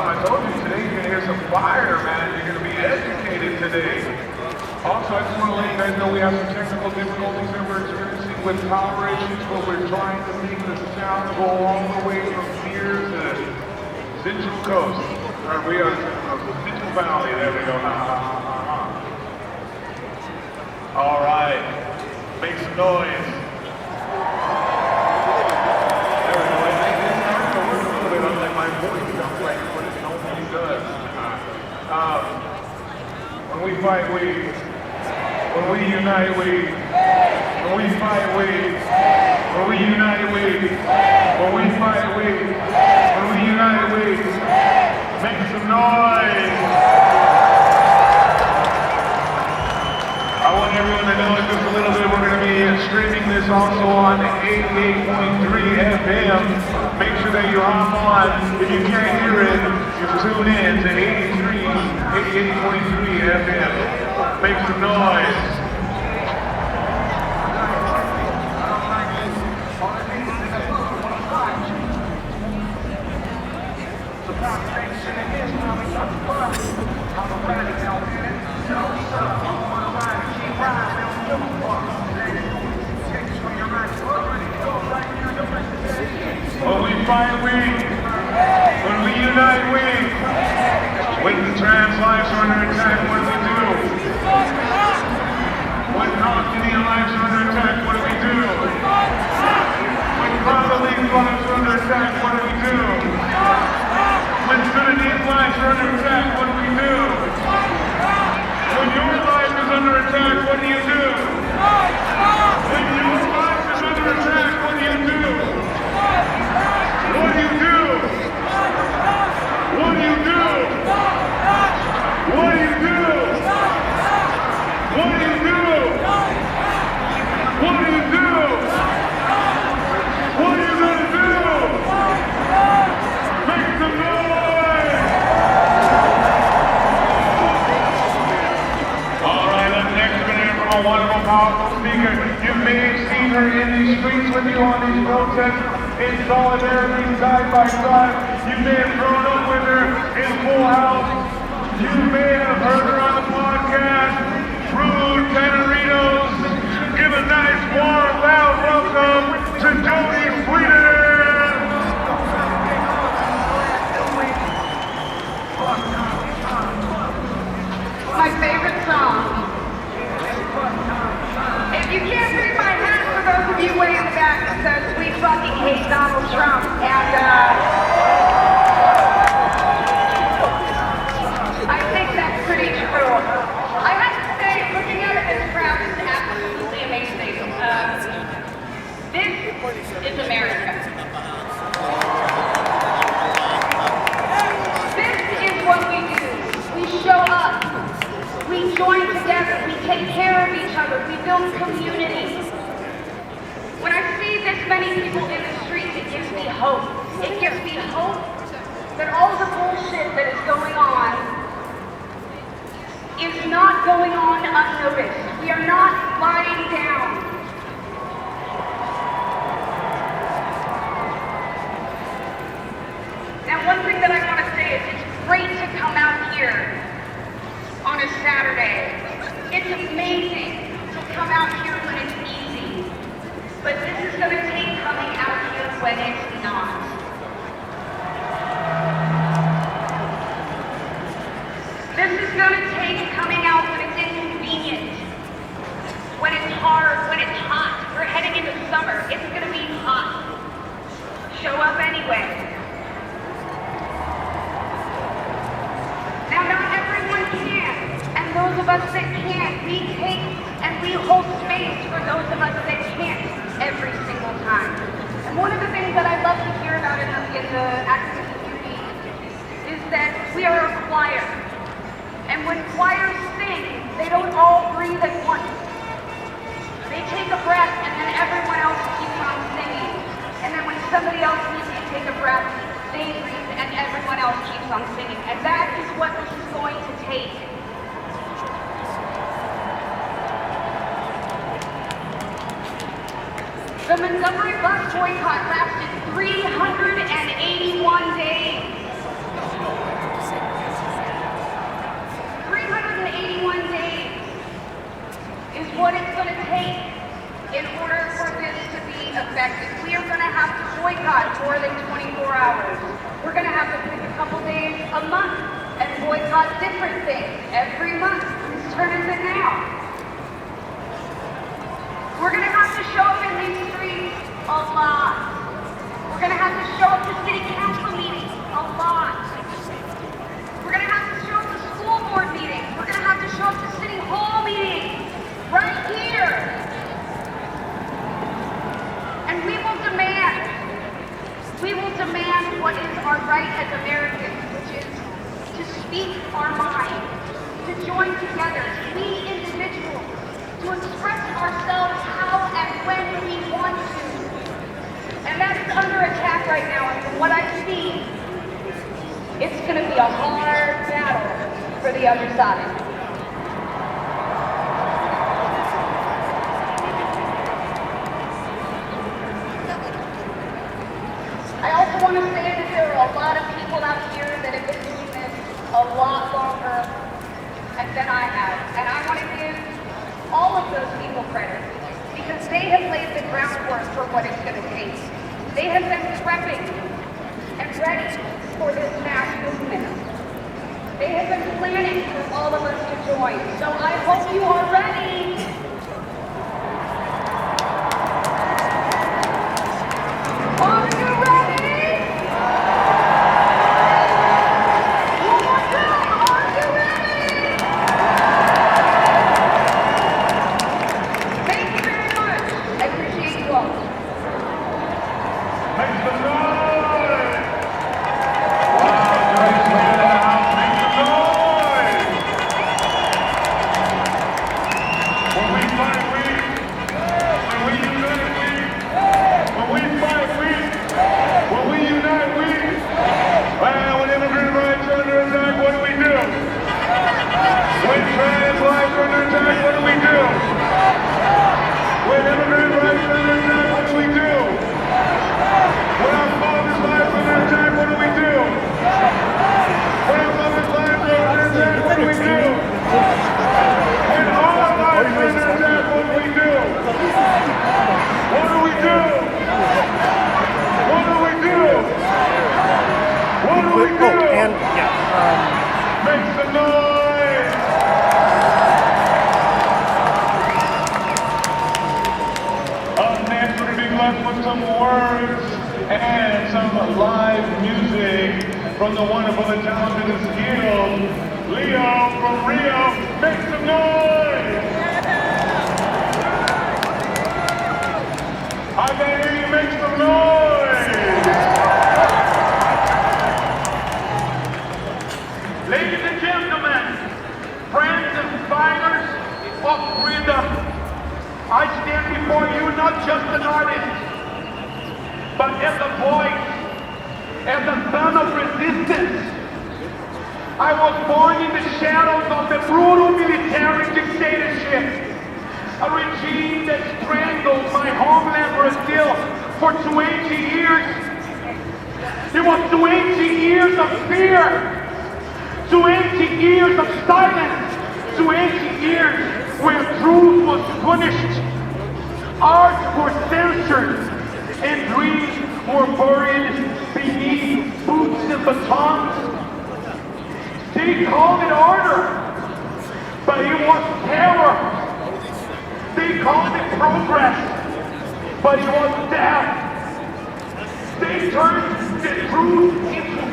I told you today you're gonna hear some fire, man. You're gonna be educated today. Also, I just want to let you guys know we have some technical difficulties that we're experiencing with power issues, but we're trying to make the sound go all the way from here to Central Coast. We are Central Valley. There we go. All right, make some noise. There we go. It starts to work a little bit on my voice sounds like what it normally does. When we fight, when we unite, when we fight, when we unite, when we fight, when we unite, make some noise. I want everyone to know in just a little bit we're going to be streaming this also on 88.3 FM. Make sure that you hop on. If you can't hear it, you tune in to 88.3 FM. Make some noise. When we fight, when we unite, when the trans lives are under attack, what do we do? When Palestinian lives are under attack, what do we do? When Congolese lives are under attack, what do we do? When Sudanese lives are under attack, what do we do? When your life is under attack, what do you do? When your life is under attack, what do you do? What do you do? What do you do? What do you do? What do you do? What do you do? What are you gonna do? Make some noise! All right, up next we're gonna hear from a wonderful, powerful speaker. You may have seen her in these streets with you on these protests in solidarity, side by side. You may have grown up with her in Full House. You may have heard her on the podcast, Rude Canaritos. Give a nice, warm, loud welcome to Jodie Sweetin. My favorite song. If you can't read my hat, for those of you way in the back, it says, "We fucking hate Donald Trump." And I think that's pretty true. I have to say, looking out at this crowd is absolutely amazing. This is America. This is what we do. We show up. We join together. We take care of each other. We build community. When I see this many people in the streets, it gives me hope. It gives me hope that all the bullshit that is going on is not going on unnoticed. We are not lying down. Now, one thing that I want to say is it's great to come out here on a Saturday. It's amazing to come out here when it's easy. But this is going to take coming out here when it's not. This is going to take coming out when it's inconvenient, when it's hard, when it's hot. We're heading into summer. It's going to be hot. Show up anyway. Now, not everyone can, and those of us that can't, we take and we hold space for those of us that can't every single time. And one of the things that I love to hear about in the activist community is that we are a choir. And when choirs sing, they don't all breathe at once. They take a breath and then everyone else keeps on singing. And then when somebody else needs to take a breath, they breathe and everyone else keeps on singing. And that is what this is going to take. The Montgomery bus boycott lasted 381 days. 24 hours. We're going to have to pick a couple days a month and boycott different things every month. Whose turn is it now? We're going to have to show up in these streets a lot. We're going to have to show up to city council meetings a lot. We're going to have to show up to school board meetings. We're going to have to show up to city hall meetings right here. And we will demand what is our right as Americans, which is to speak our mind, to join together, to be individuals, to express ourselves how and when we want to. And that is under attack right now, and from what I've seen, it's going to be a hard battle for the other side. I also want to say that there are a lot of people out here that have been doing this a lot longer than I have. And I want to give all of those people credit because they have laid the groundwork for what it's going to take. They have been prepping and ready for this mass movement. They have been planning for all of us to join. So I hope you are ready. Are you ready? One more time, are you ready? Thank you very much. I appreciate you all. Make some noise! Wow, Jodie Sweetin in the house, make some noise! When we fight, when we unite, when we fight, when we unite, well, when immigrant rights are under attack, what do we do? When trans lives are under attack, what do we do? When immigrant rights are under attack, what do we do? When our fathers' lives are under attack, what do we do? When our mothers' lives are under attack, what do we do? When all our lives are under attack, what do we do? What do we do? What do we do? What do we do? Make some noise! Up next, we're going to be blessed with some words and some live music from the wonderful and talented and skilled Leo from Rio. Make some noise! I can hear you make some noise! Ladies and gentlemen, friends and fighters of freedom, I stand before you not just an artist, but as a voice, as a son of resistance. I was born in the shadows of the brutal military dictatorship, a regime that strangled my homeland Brazil for 20 years. It was 20 years of fear, 20 years of silence, 20 years where truth was punished, arts were censored, and dreams were buried beneath boots and batons. They called it order, but it was terror. They called it progress, but it was death. They turned the truth into